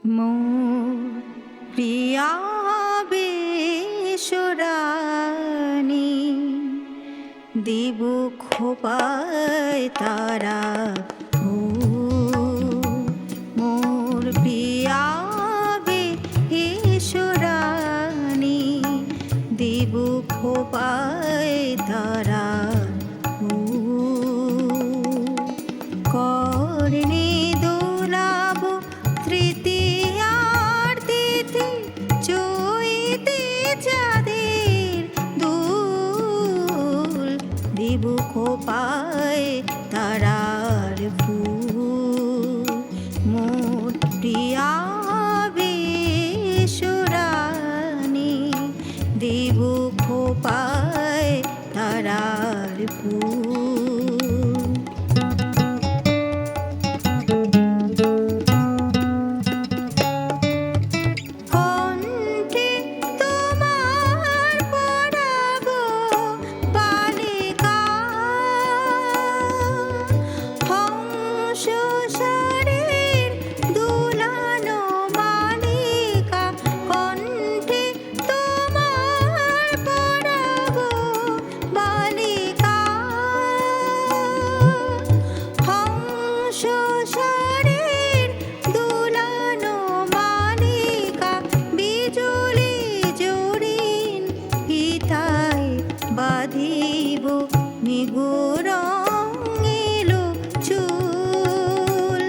মোর প্রিয়া বেসুরানী দিব খোপায় তারা মোর প্রিয়া বেসুরানী দিব খোপায় তারা করণে দোলাব তৃতীয়ার তিথি চৈতে চাঁদের দুল দিব খোপায় তারার ফুল মোর প্রিয়া বেসুরানী দিব খোপায় তারার ফুল। বাঁধিব মিগুরঙেলো চুল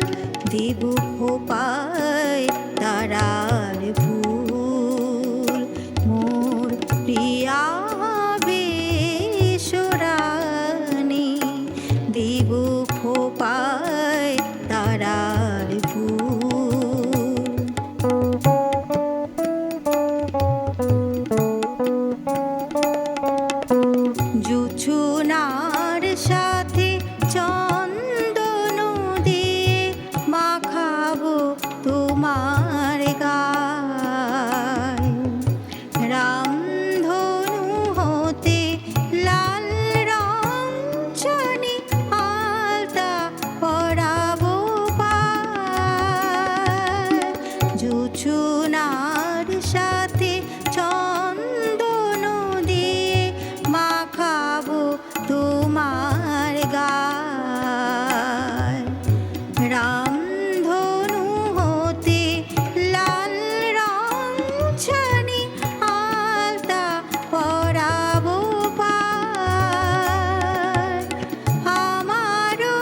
দিব খোপায় তারার ফুল মোর প্রিয়া বেসুরানী দিব খোপায় তারার ফুল। জুছুনার সাথে চন্দন দিয়ে মাখাবো তোমার গায় রামধনু হতে লাল রং ছনি আলতা পরাবো পায় জুছুনার সাথে চন্দন দিয়ে মাখাবো তোমার গায় রামধনু হতে লাল রং ছনি আলতা পরাবো পায় আমারও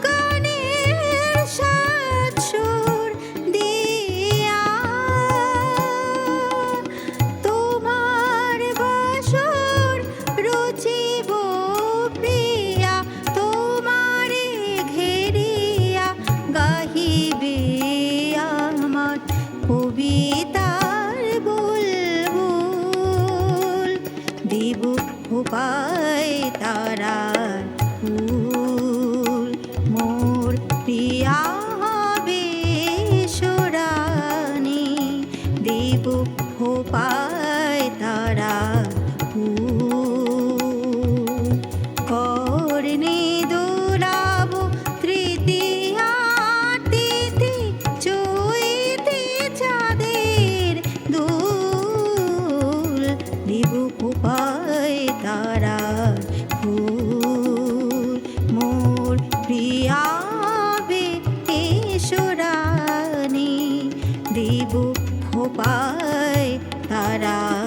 গানের সাত সুর দিয়া তোমার বাসর রচিব প্রিয়া তোমারে ঘেরিয়া গাহিবে আমার কবিতার বুলবুল দিব খোপায় তারার ফুল মোর প্রিয়া বেসুরানী দিব খোপায় তারার ফুল করণে দোলাব তৃতীয়ার তিথি চৈতে চাঁদের দুল দিব খোপায় তারার ফুল মোর প্রিয়া বেসুরানী দিব খোপায় তারা।